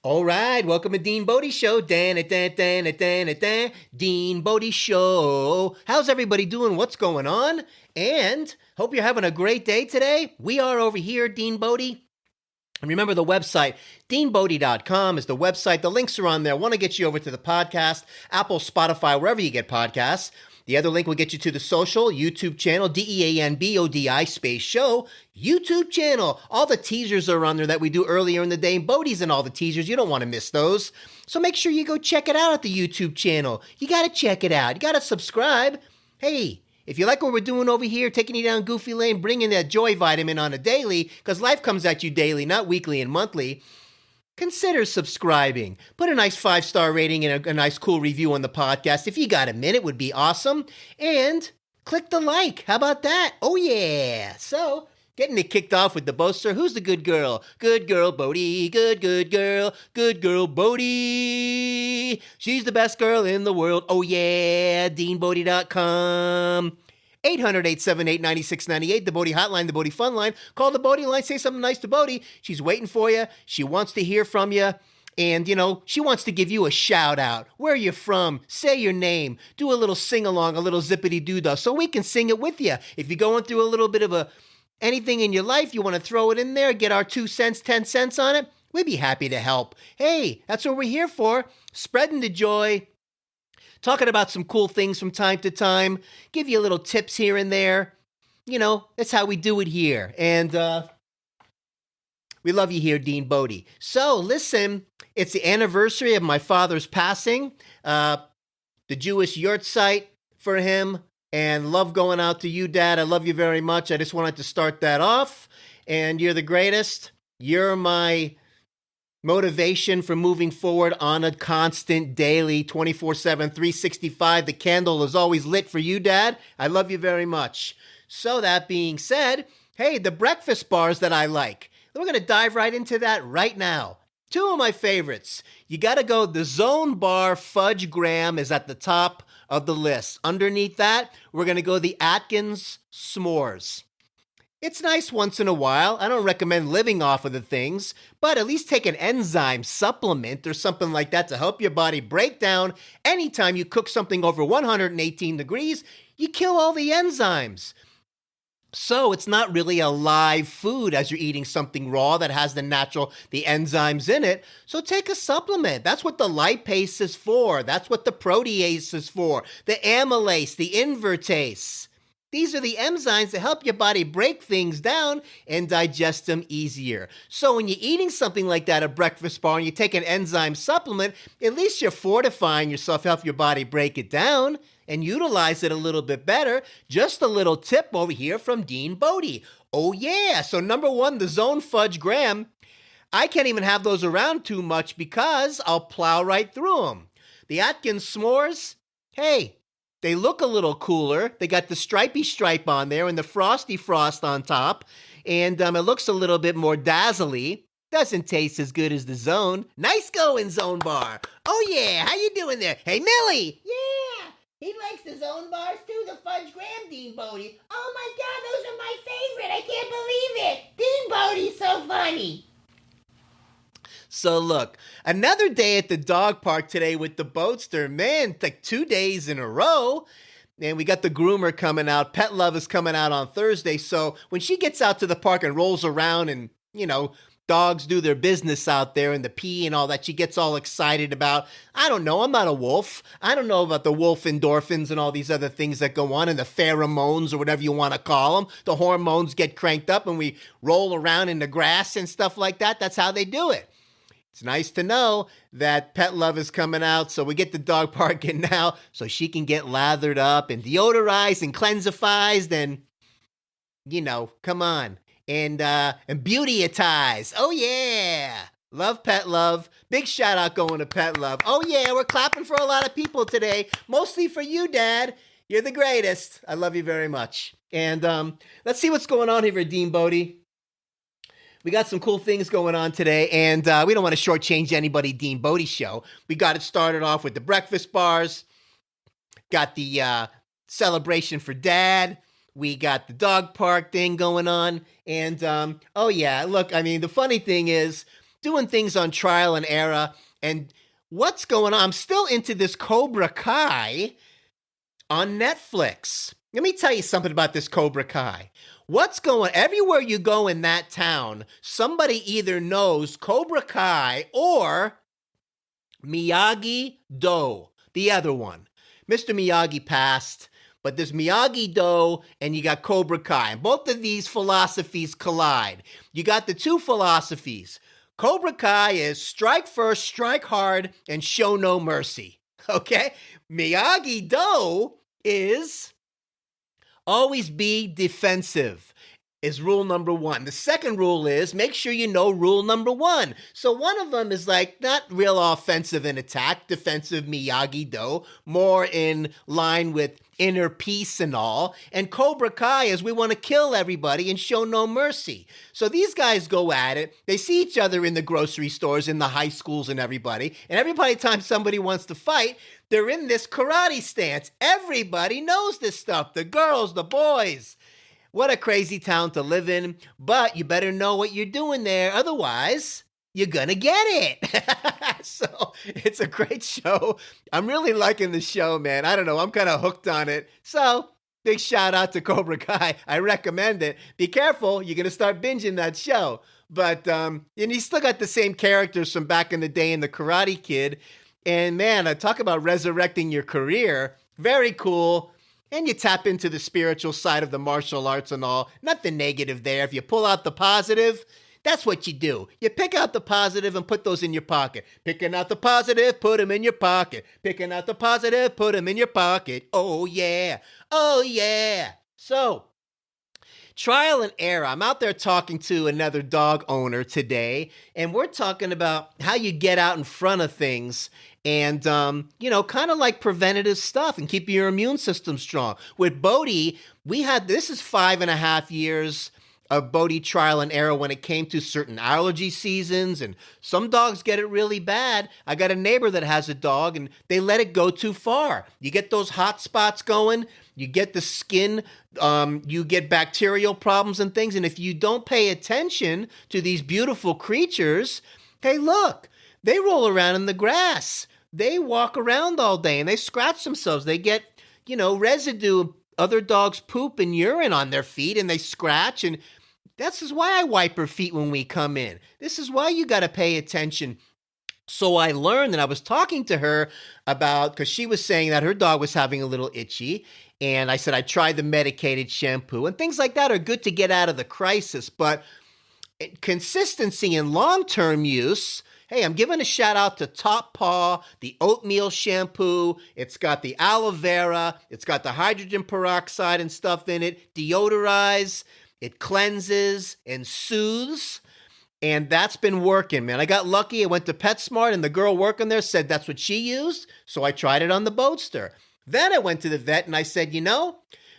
All right, welcome to DeanBodi Show. DeanBodi Show. How's everybody doing? What's going on? And hope you're having a great day today. We are over here, DeanBodi. And remember the website, DeanBodi.com is the website. The links are on there. I want to get you over to the podcast, Apple, Spotify, wherever you get podcasts. The other link will get you to the social YouTube channel, DeanBodi space show, YouTube channel. All the teasers are on there that we do earlier in the day. Bodi's in all the teasers. You don't want to miss those. So make sure you go check it out at the YouTube channel. You got to check it out. You got to subscribe. Hey, if you like what we're doing over here, taking you down Goofy Lane, bringing that joy vitamin on a daily, because life comes at you daily, not weekly and monthly, consider subscribing. Put a nice 5-star rating and a nice cool review on the podcast. If you got a minute, would be awesome. And click the like. How about that? Oh, yeah. So, getting it kicked off with the boaster. Who's the good girl? Good girl, Bodie. Good girl. Good girl, Bodie. She's the best girl in the world. Oh, yeah. DeanBodi.com. 800-878-9698, the Bodie hotline, the Bodie fun line. Call the Bodie line, say something nice to Bodie. She's waiting for you. She wants to hear from you. And, she wants to give you a shout out. Where are you from? Say your name. Do a little sing-along, a little zippity-doo-dah, so we can sing it with you. If you're going through a little bit of anything in your life, you want to throw it in there, get our 2 cents, 10 cents on it, we'd be happy to help. Hey, that's what we're here for. Spreading the joy. Talking about some cool things from time to time, give you little tips here and there. That's how we do it here. And we love you here, DeanBodi. So listen, it's the anniversary of my father's passing. The Jewish yurt site for him. And love going out to you, Dad. I love you very much. I just wanted to start that off. And you're the greatest. You're my motivation for moving forward on a constant, daily, 24/7, 365. The candle is always lit for you, Dad. I love you very much. So that being said, hey, the breakfast bars that I like. We're going to dive right into that right now. 2 of my favorites. You got to go, the Zone Bar Fudge Graham is at the top of the list. Underneath that, we're going to go the Atkins S'mores. It's nice once in a while. I don't recommend living off of the things, but at least take an enzyme supplement or something like that to help your body break down. Anytime you cook something over 118 degrees, you kill all the enzymes. So it's not really a live food as you're eating something raw that has the enzymes in it. So take a supplement. That's what the lipase is for. That's what the protease is for. The amylase, the invertase. These are the enzymes that help your body break things down and digest them easier. So when you're eating something like that, a breakfast bar, and you take an enzyme supplement, at least you're fortifying yourself, help your body break it down and utilize it a little bit better. Just a little tip over here from DeanBodi. Oh yeah, so number 1, the Zone Fudge Graham. I can't even have those around too much because I'll plow right through them. The Atkins S'mores, hey, they look a little cooler. They got the stripy stripe on there and the frosty frost on top. And it looks a little bit more dazzly. Doesn't taste as good as the Zone. Nice going, Zone Bar. Oh, yeah. How you doing there? Hey, Millie. Yeah. He likes the Zone Bars, too. The Fudge Graham, DeanBodi. Oh, my God. Those are my favorite. I can't believe it. DeanBodi's so funny. So look, another day at the dog park today with the Boatster. Man, it's like 2 days in a row. And we got the groomer coming out. Pet Love is coming out on Thursday. So when she gets out to the park and rolls around and, dogs do their business out there and the pee and all that, she gets all excited about, I don't know, I'm not a wolf. I don't know about the wolf endorphins and all these other things that go on and the pheromones or whatever you want to call them. The hormones get cranked up and we roll around in the grass and stuff like that. That's how they do it. It's nice to know that Pet Love is coming out, so we get the dog park in now so she can get lathered up and deodorized and cleansified and, come on, and beautyatized. Oh, yeah. Love Pet Love. Big shout out going to Pet Love. Oh, yeah, we're clapping for a lot of people today, mostly for you, Dad. You're the greatest. I love you very much. And let's see what's going on here at DeanBodi. We got some cool things going on today, and we don't want to shortchange anybody. DeanBodi Show. We got it started off with the breakfast bars. Got the celebration for Dad. We got the dog park thing going on. And, oh, yeah, look, I mean, the funny thing is doing things on trial and error. And what's going on? I'm still into this Cobra Kai on Netflix. Let me tell you something about this Cobra Kai. Everywhere you go in that town, somebody either knows Cobra Kai or Miyagi-Do, the other one. Mr. Miyagi passed, but there's Miyagi-Do and you got Cobra Kai. And both of these philosophies collide. You got the two philosophies. Cobra Kai is strike first, strike hard, and show no mercy. Okay? Miyagi-Do is always be defensive. Is rule number one. The second rule is make sure you know rule number one. So one of them is like not real offensive and attack, defensive Miyagi-Do, more in line with inner peace and all. And Cobra Kai is we want to kill everybody and show no mercy. So these guys go at it. They see each other in the grocery stores, in the high schools and everybody. And every time somebody wants to fight, they're in this karate stance. Everybody knows this stuff. The girls, the boys. What a crazy town to live in, but you better know what you're doing there. Otherwise, you're gonna get it. So it's a great show. I'm really liking the show, man. I don't know. I'm kind of hooked on it. So big shout out to Cobra Kai. I recommend it. Be careful. You're going to start binging that show. But and you still got the same characters from back in the day in The Karate Kid. And man, I talk about resurrecting your career. Very cool. And you tap into the spiritual side of the martial arts and all. Nothing negative there. If you pull out the positive, that's what you do. You pick out the positive and put those in your pocket. Picking out the positive, put them in your pocket. Picking out the positive, put them in your pocket. Oh, yeah. Oh, yeah. So, trial and error. I'm out there talking to another dog owner today, and we're talking about how you get out in front of things and, kind of like preventative stuff and keep your immune system strong. With Bodhi, this is 5.5 years of Bodhi trial and error when it came to certain allergy seasons, and some dogs get it really bad. I got a neighbor that has a dog, and they let it go too far. You get those hot spots going, you get the skin, you get bacterial problems and things, and if you don't pay attention to these beautiful creatures, hey, look, they roll around in the grass. They walk around all day, and they scratch themselves. They get, residue, other dogs' poop and urine on their feet, and they scratch, and this is why I wipe her feet when we come in. This is why you got to pay attention. So I learned, and I was talking to her about, because she was saying that her dog was having a little itchy, and I said I tried the medicated shampoo, and things like that are good to get out of the crisis, but consistency and long-term use. Hey, I'm giving a shout out to Top Paw, the oatmeal shampoo. It's got the aloe vera. It's got the hydrogen peroxide and stuff in it. Deodorize. It cleanses and soothes. And that's been working, man. I got lucky. I went to PetSmart, and the girl working there said that's what she used. So I tried it on the Boatster. Then I went to the vet, and I said,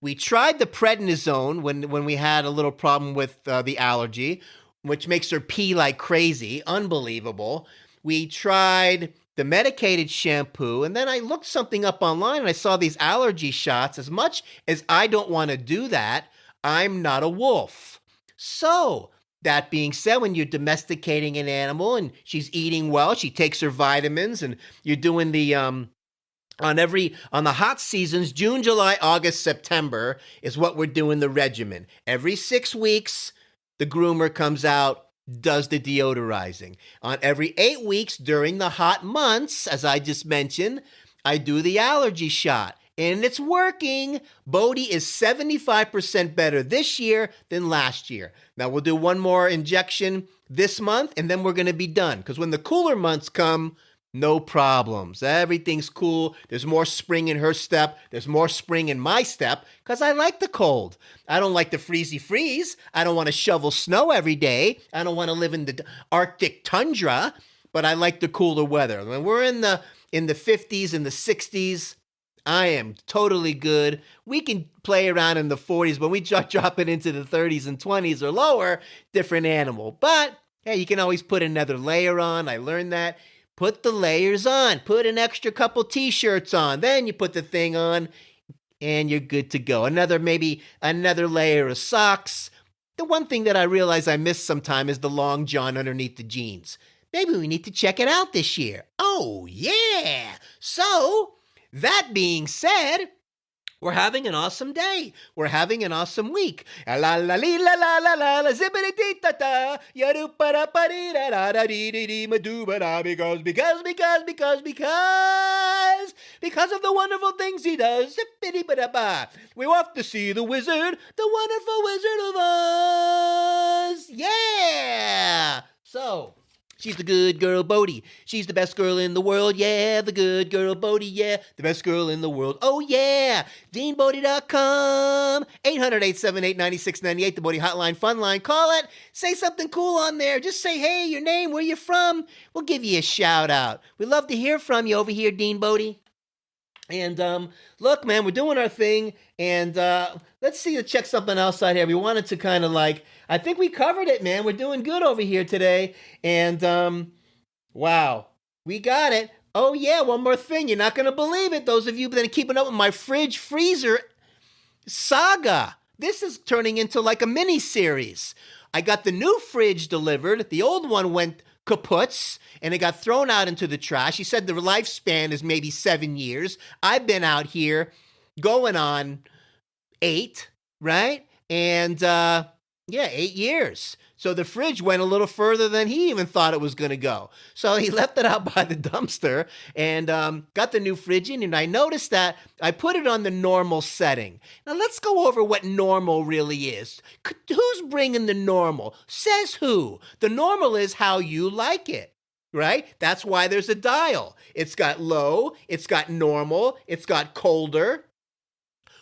we tried the prednisone when we had a little problem with the allergy, which makes her pee like crazy. Unbelievable. We tried the medicated shampoo, and then I looked something up online, and I saw these allergy shots. As much as I don't want to do that, I'm not a wolf. So, that being said, when you're domesticating an animal and she's eating well, she takes her vitamins, and you're doing the on the hot seasons, June, July, August, September is what we're doing the regimen. Every 6 weeks, the groomer comes out, does the deodorizing. On every 8 weeks during the hot months, as I just mentioned, I do the allergy shot. And it's working. Bodhi is 75% better this year than last year. Now, we'll do one more injection this month, and then we're going to be done. Because when the cooler months come, no problems. Everything's cool. There's more spring in her step. There's more spring in my step because I like the cold. I don't like the freezy freeze. I don't want to shovel snow every day. I don't want to live in the Arctic tundra, but I like the cooler weather. When we're in the 50s and the 60s, I am totally good. We can play around in the 40s, but we drop it into the 30s and 20s or lower, different animal. But hey, you can always put another layer on. I learned that. Put the layers on. Put an extra couple t-shirts on. Then you put the thing on, and you're good to go. Another layer of socks. The one thing that I realize I miss sometime is the long john underneath the jeans. Maybe we need to check it out this year. Oh, yeah. So, that being said, we're having an awesome day. We're having an awesome week. La la la la la la la la zippity dee ta ta yadu pa da pa dee da da da dee dee dee ma do ba da because of the wonderful things he does. Zippity ba da ba. We're off to see the wizard, the wonderful Wizard of Oz. Yeah. So, she's the good girl, Bodhi. She's the best girl in the world, yeah. The good girl, Bodhi, yeah. The best girl in the world, oh yeah. DeanBodi.com, 800-878-9698, the Bodhi Hotline Fun Line. Call it. Say something cool on there. Just say, hey, your name, where you from. We'll give you a shout out. We'd love to hear from you over here, Dean Bodhi. And look, man, we're doing our thing, and let's see to check something else out here. We wanted to kind of I think we covered it, man. We're doing good over here today, and wow, we got it. Oh yeah, one more thing. You're not going to believe it. Those of you that are keeping up with my fridge freezer saga. This is turning into like a mini series. I got the new fridge delivered. The old one went kaputs, and it got thrown out into the trash. He said the lifespan is maybe 7 years. I've been out here going on 8, right? And 8 years. So the fridge went a little further than he even thought it was going to go. So he left it out by the dumpster and got the new fridge in. And I noticed that I put it on the normal setting. Now let's go over what normal really is. Who's bringing the normal? Says who? The normal is how you like it, right? That's why there's a dial. It's got low, it's got normal, it's got colder.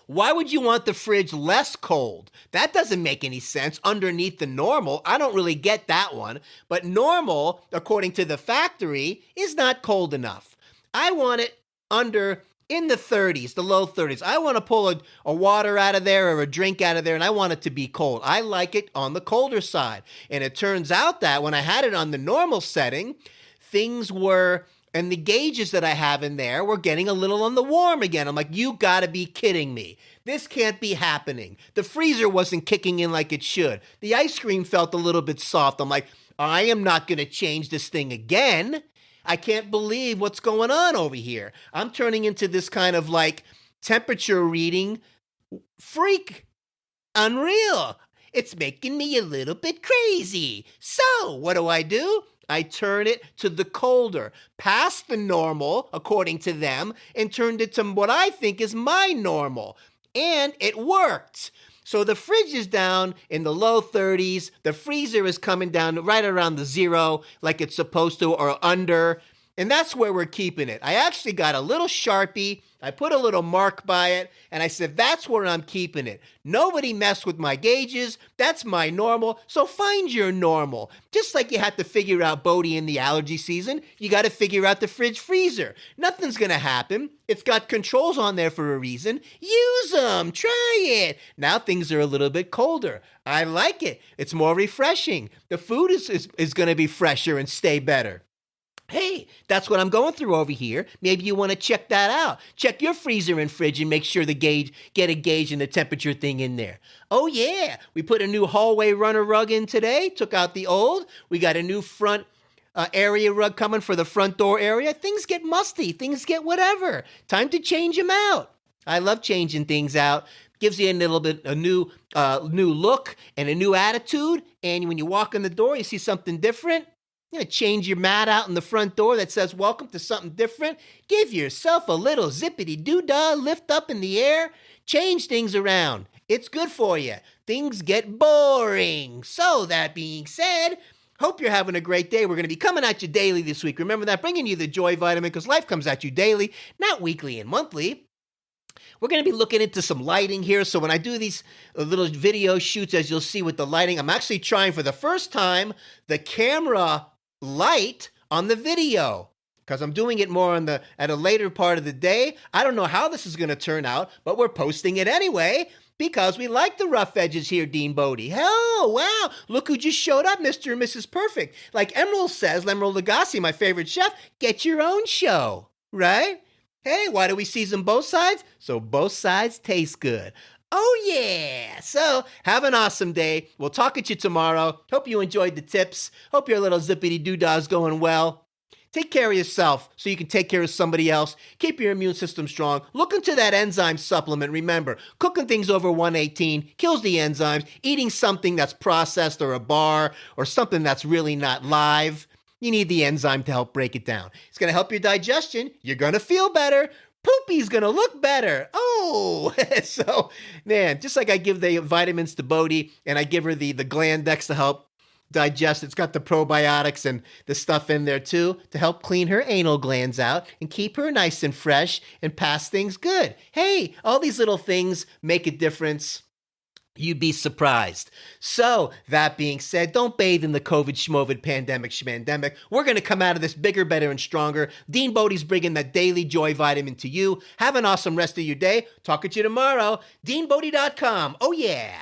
Why would you want the fridge less cold? That doesn't make any sense underneath the normal. I don't really get that one. But normal, according to the factory, is not cold enough. I want it in the 30s, the low 30s. I want to pull a water out of there or a drink out of there, and I want it to be cold. I like it on the colder side. And it turns out that when I had it on the normal setting, and the gauges that I have in there were getting a little on the warm again. I'm like, you gotta be kidding me. This can't be happening. The freezer wasn't kicking in like it should. The ice cream felt a little bit soft. I'm like, I am not gonna change this thing again. I can't believe what's going on over here. I'm turning into this kind of temperature reading freak. Unreal. It's making me a little bit crazy. So, what do? I turn it to the colder, past the normal, according to them, and turned it to what I think is my normal. And it worked. So the fridge is down in the low 30s. The freezer is coming down right around the 0 like it's supposed to, or under. And that's where we're keeping it. I actually got a little Sharpie. I put a little mark by it, and I said, that's where I'm keeping it. Nobody messed with my gauges. That's my normal. So find your normal. Just like you had to figure out Bodhi in the allergy season, you got to figure out the fridge freezer. Nothing's going to happen. It's got controls on there for a reason. Use them. Try it. Now things are a little bit colder. I like it. It's more refreshing. The food is going to be fresher and stay better. Hey, that's what I'm going through over here. Maybe you want to check that out. Check your freezer and fridge and make sure get a gauge and the temperature thing in there. Oh yeah, we put a new hallway runner rug in today, took out the old. We got a new front area rug coming for the front door area. Things get musty, things get whatever. Time to change them out. I love changing things out. Gives you a little bit a new look and a new attitude. And when you walk in the door, you see something different. Change your mat out in the front door that says, welcome to something different. Give yourself a little zippity-doo-dah, lift up in the air. Change things around. It's good for you. Things get boring. So that being said, hope you're having a great day. We're going to be coming at you daily this week. Remember that, bringing you the joy vitamin, because life comes at you daily, not weekly and monthly. We're going to be looking into some lighting here. So when I do these little video shoots, as you'll see with the lighting, I'm actually trying for the first time the camera light on the video, because I'm doing it more at a later part of the day. I don't know how this is going to turn out, but we're posting it anyway because we like the rough edges here, Dean Bodhi. Oh, wow. Look who just showed up, Mr. and Mrs. Perfect. Like Emerald says, Emerald Lagasse, my favorite chef, get your own show, right? Hey, why do we season both sides? So both sides taste good. Oh, yeah. So have an awesome day. We'll talk at you tomorrow. Hope you enjoyed the tips. Hope your little zippity doo-dah's going well. Take care of yourself so you can take care of somebody else. Keep your immune system strong. Look into that enzyme supplement. Remember, cooking things over 118 kills the enzymes. Eating something that's processed or a bar or something that's really not live, you need the enzyme to help break it down. It's going to help your digestion. You're going to feel better. Poopy's going to look better. Oh, so, man, just like I give the vitamins to Bodhi and I give her the Glandex to help digest. It's got the probiotics and the stuff in there too to help clean her anal glands out and keep her nice and fresh and pass things good. Hey, all these little things make a difference. You'd be surprised. So, that being said, don't bathe in the COVID schmovid pandemic schmandemic. We're going to come out of this bigger, better, and stronger. DeanBodi's bringing that daily joy vitamin to you. Have an awesome rest of your day. Talk at you tomorrow. DeanBodi.com. Oh, yeah.